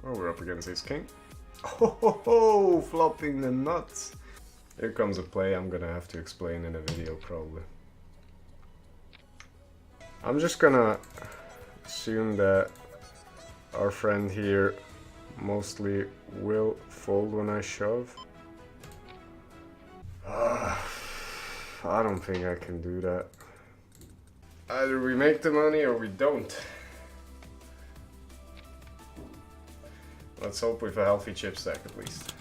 Oh, we're up against ace king. Oh, flopping the nuts. Here comes a play I'm gonna have to explain in a video probably. I'm just gonna assume that our friend here mostly will fold when I shove. I don't think I can do that. Either we make the money or we don't. Let's hope with a healthy chip stack at least.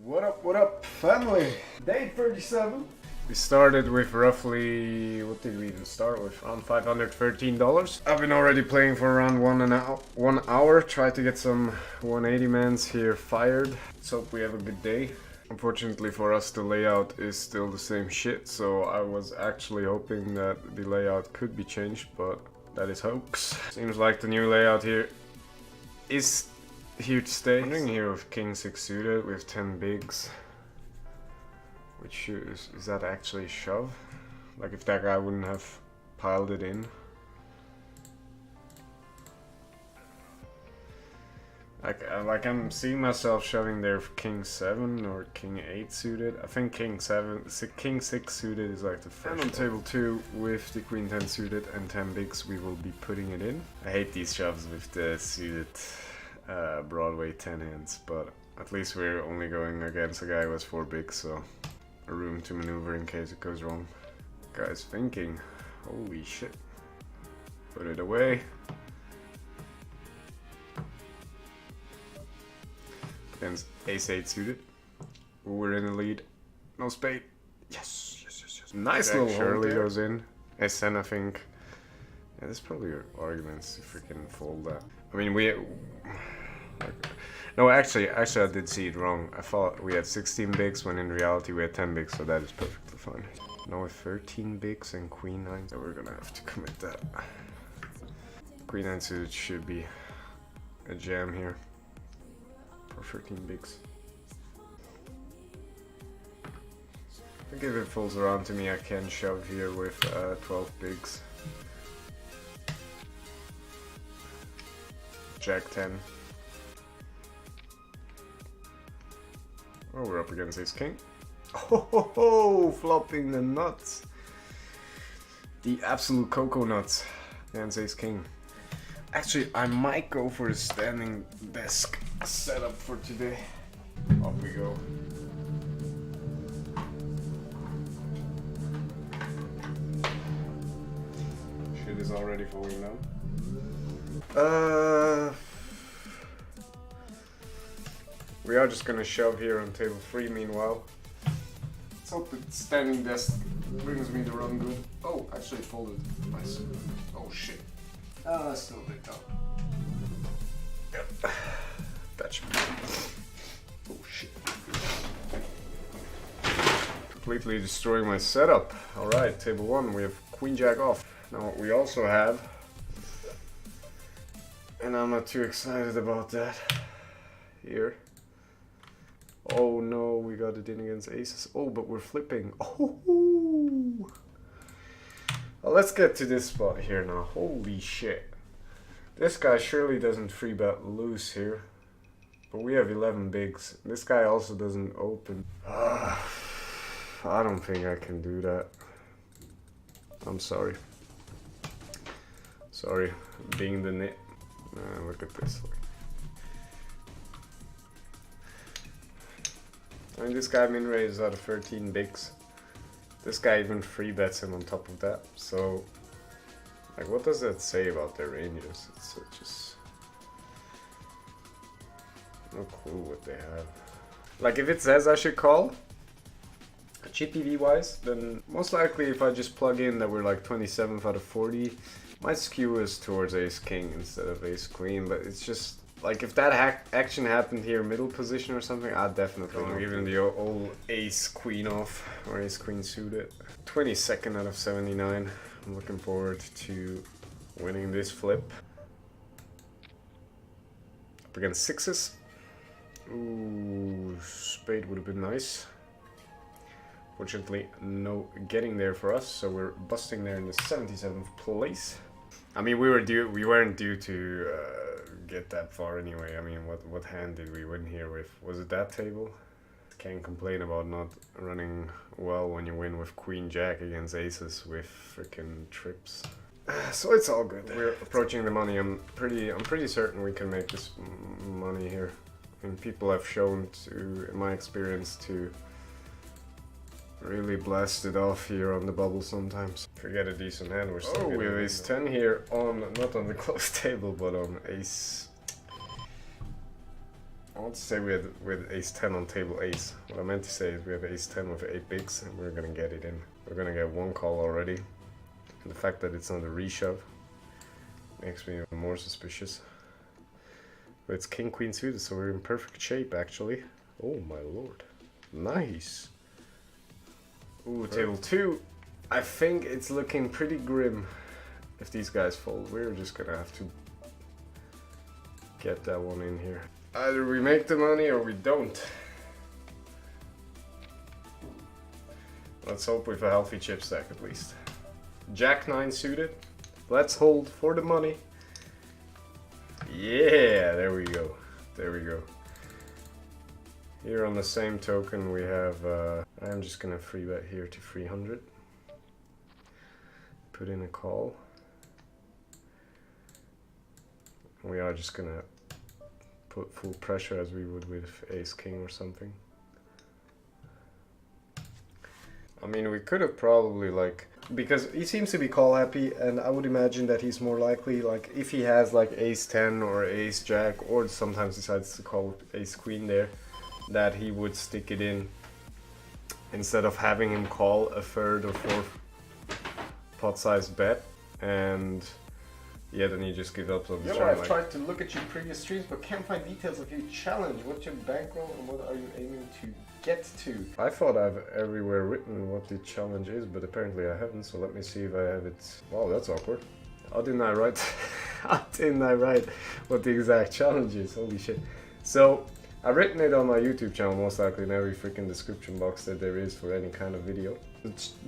What up, family? Day 37. We started with roughly, what did we even start with? Around $513. I've been already playing for around 1 hour. Try to get some 180 mans here fired. Let's hope we have a good day. Unfortunately for us, the layout is still the same shit, so I was actually hoping that the layout could be changed, but that is hoax. Seems like the new layout here is here to stay. I'm doing here with king 6 suited with 10 bigs. Which is that actually a shove? Like if that guy wouldn't have piled it in. Like I'm seeing myself shoving there for king 7 or king 8 suited. I think king 6 suited is like the first. And on table 2 with the queen 10 suited and 10 bigs, we will be putting it in. I hate these shoves with the suited Broadway 10 hands, but at least we're only going against a guy who has 4 bigs, so a room to maneuver in case it goes wrong. Guy's thinking, holy shit. Put it away. Against ace 8 suited. Ooh, we're in the lead. No spade. Yes. Nice little Shirley goes in. Ace 10, I think. Yeah, there's probably arguments if we can fold that. I mean, no, actually I did see it wrong. I thought we had 16 bigs when in reality we had 10 bigs, so that is perfectly fine. Now with 13 bigs and queen 9, so we're gonna have to commit that. Queen 9 suited should be a jam here. For 13 bigs. I think if it folds around to me, I can shove here with 12 bigs. Jack 10. Oh, we're up against ace king. Oh, flopping the nuts. The absolute COCO-NUTS against ace king. Actually, I might go for a standing desk setup for today. Off we go. Shit is already falling down. We are just gonna shove here on table 3 meanwhile. Let's hope the standing desk brings me the run good. Oh, actually folded. Nice. Oh shit. Still a bit down. Yep. That should be good. Oh shit. Completely destroying my setup. Alright, table 1, we have queen jack off. Now what we also have, and I'm not too excited about that, here. Oh no, we got it in against aces. Oh, but we're flipping. Oh. Well, let's get to this spot here now. Holy shit. This guy surely doesn't free bet loose here. But we have 11 bigs. This guy also doesn't open. I don't think I can do that. I'm sorry. Sorry, being the nit. Look at this. I mean, this guy min raises out of 13 bigs. This guy even free bets him on top of that. So, like, what does that say about their ranges? It's just no clue what they have. Like, if it says I should call, GPV wise, then most likely if I just plug in that we're like 27th out of 40, my skew is towards ace king instead of ace queen. But it's just like, if that action happened here middle position or something, I'd definitely go even the old ace queen off or ace queen suited. 22nd out of 79. I'm looking forward to winning this flip. Up against sixes. Ooh, spade would have been nice. Fortunately, no getting there for us, so we're busting there in the 77th place. I mean, we weren't due to get that far anyway. I mean, what hand did we win here with? Was it that table? Can't complain about not running well when you win with Queen Jack against aces with freaking trips. So it's all good. We're approaching the money. I'm pretty certain we can make this money here. And people have shown to, in my experience, to really blast it off here on the bubble sometimes. If we get a decent hand, we're still we have ace 10 here on, not on the closed table, but on ace. I want to say we had ace 10 on table ace. What I meant to say is we have ace 10 with 8 bigs, and we're gonna get it in. We're gonna get one call already. And the fact that it's not a reshove makes me even more suspicious. But it's king queen suited, so we're in perfect shape actually. Oh my lord, nice. Ooh, table 2. I think it's looking pretty grim if these guys fold. We're just gonna have to get that one in here. Either we make the money or we don't. Let's hope with a healthy chip stack at least. Jack 9 suited. Let's hold for the money. Yeah, there we go. There we go. Here on the same token we have, I'm just gonna free bet here to 300. Put in a call. We are just gonna put full pressure as we would with ace king or something. I mean, we could have probably like, because he seems to be call happy, and I would imagine that he's more likely, like if he has like ace 10 or ace jack, or sometimes decides to call ace queen there, that he would stick it in instead of having him call a third or fourth pot sized bet, and yeah, then you just give up on the turn. I've tried to look at your previous streams but can't find details of your challenge. What's your bankroll and what are you aiming to get to? I thought I've everywhere written what the challenge is, but apparently I haven't, so let me see if I have it. Wow, that's awkward. How didn't I write how didn't I write what the exact challenge is? Holy shit. So I've written it on my YouTube channel, most likely in every freaking description box that there is for any kind of video.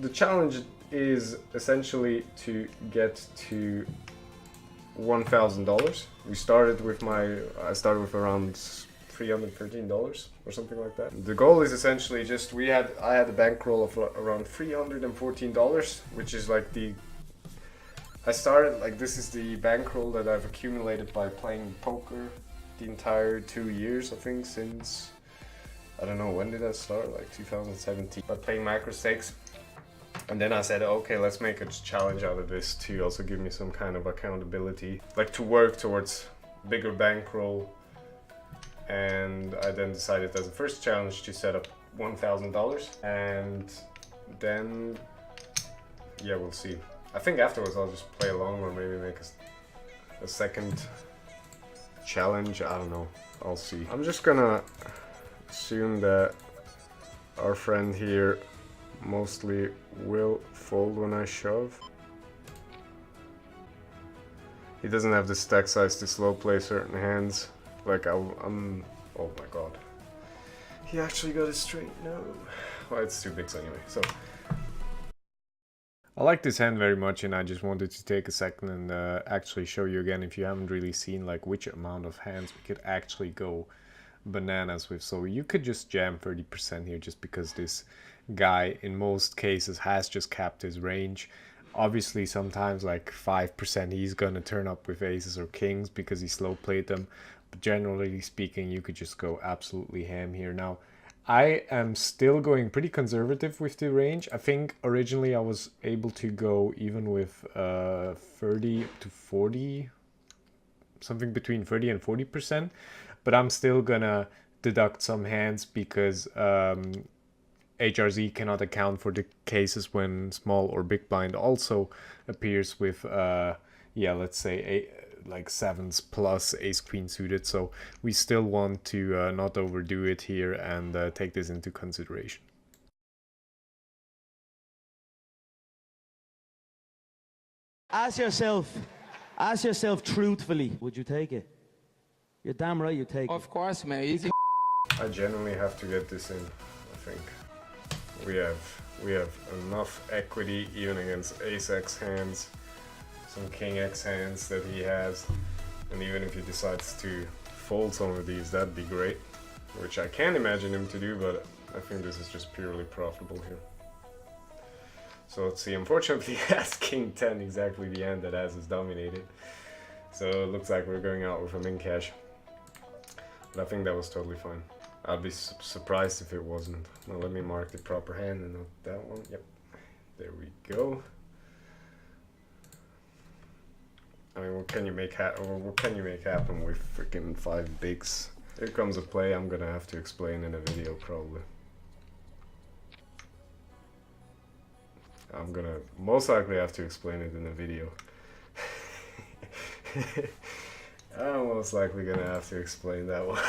The challenge is essentially to get to $1,000. We started with I started with around $313 or something like that. The goal is essentially just, I had a bankroll of around $314, which is like I started, like this is the bankroll that I've accumulated by playing poker the entire 2 years, I think, since, I don't know, when did I start, like 2017, by playing micro stakes. And then I said, okay, let's make a challenge out of this to also give me some kind of accountability, like to work towards bigger bankroll. And I then decided as a first challenge to set up $1,000, and then, yeah, we'll see. I think afterwards I'll just play along, or maybe make a second challenge, I don't know, I'll see. I'm just gonna assume that our friend here mostly will fold when I shove. He doesn't have the stack size to slow play certain hands. Like I'm oh my god. He actually got it straight, no. Well, it's 2 bigs anyway, so. I like this hand very much, and I just wanted to take a second and actually show you again, if you haven't really seen like which amount of hands we could actually go bananas with. So you could just jam 30% here just because this guy in most cases has just capped his range. Obviously sometimes like 5% he's gonna turn up with aces or kings because he slow played them, but generally speaking you could just go absolutely ham here. Now I am still going pretty conservative with the range. I think originally I was able to go even with 30 to 40, something between 30 and 40%, but I'm still gonna deduct some hands because HRZ cannot account for the cases when small or big blind also appears with yeah, let's say like 7s plus ace queen suited. So we still want to not overdo it here and take this into consideration. Ask yourself truthfully, would you take it? You're damn right you take it. Of course, man. Easy. I genuinely have to get this in, I think. We have enough equity even against ace-x hands some king X hands that he has, and even if he decides to fold some of these, that'd be great, which I can imagine him to do, but I think this is just purely profitable here. So let's see, unfortunately he has king 10, exactly the hand that As is dominated, so it looks like we're going out with a min cash, but I think that was totally fine. I'd be surprised if it wasn't. Now let me mark the proper hand and not that one. Yep, there we go. I mean, what can you make happen with freaking 5 bigs? Here comes a play I'm gonna have to explain in a video probably. I'm gonna most likely have to explain it in a video. I'm most likely gonna have to explain that one.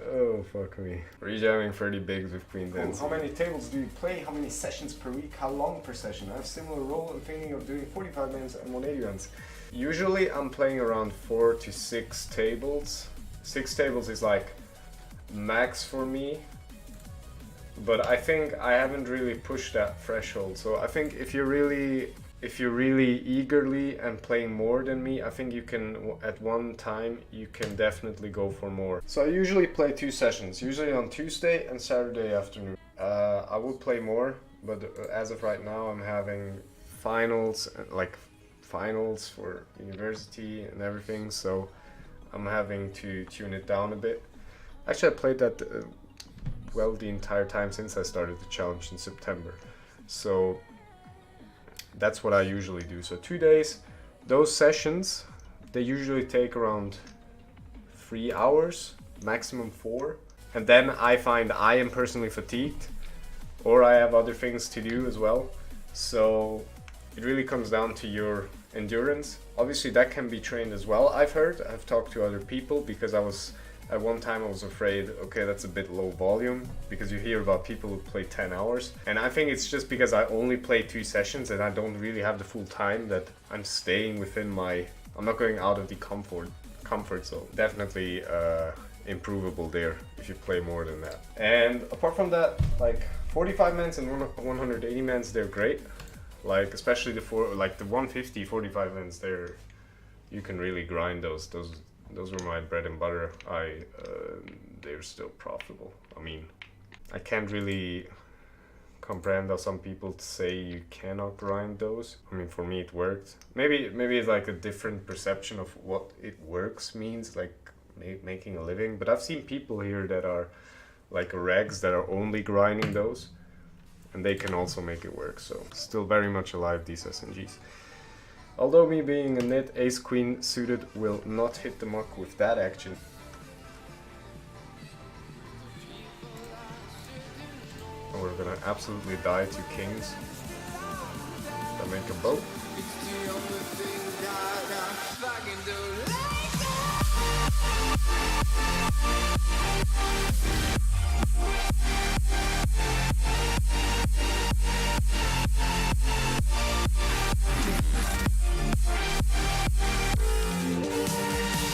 Oh, fuck me. Rejamming 30 bigs with queen 10. How many tables do you play? How many sessions per week? How long per session? I have similar role. I'm thinking of doing 45 minutes and 180 runs. Usually I'm playing around 4 to 6 tables. 6 tables is like max for me. But I think I haven't really pushed that threshold. So I think if you're really eagerly and playing more than me, I think you can, at one time, you can definitely go for more. So I usually play 2 sessions, usually on Tuesday and Saturday afternoon. I would play more, but as of right now, I'm having finals for university and everything, so I'm having to tune it down a bit. Actually, I played that well the entire time since I started the challenge in September. So that's what I usually do. So 2 days, those sessions, they usually take around 3 hours, maximum 4. And then I find I am personally fatigued, or I have other things to do as well. So it really comes down to your endurance. Obviously that can be trained as well, I've heard. I've talked to other people, because at one time I was afraid, okay, that's a bit low volume, because you hear about people who play 10 hours. And I think it's just because I only play 2 sessions and I don't really have the full time that I'm staying within I'm not going out of the comfort zone. Definitely improvable there if you play more than that. And apart from that, like 45 mans and 180 mans, they're great. Like especially the 150 45 mans, you can really grind those. Those were my bread and butter. They're still profitable. I mean, I can't really comprehend how some people say you cannot grind those. I mean, for me it worked. Maybe it's like a different perception of what it works means, like making a living. But I've seen people here that are like regs that are only grinding those, and they can also make it work. So still very much alive, these SNGs. Although me being a net ace-queen suited will not hit the muck with that action. And we're gonna absolutely die to kings. I make a boat.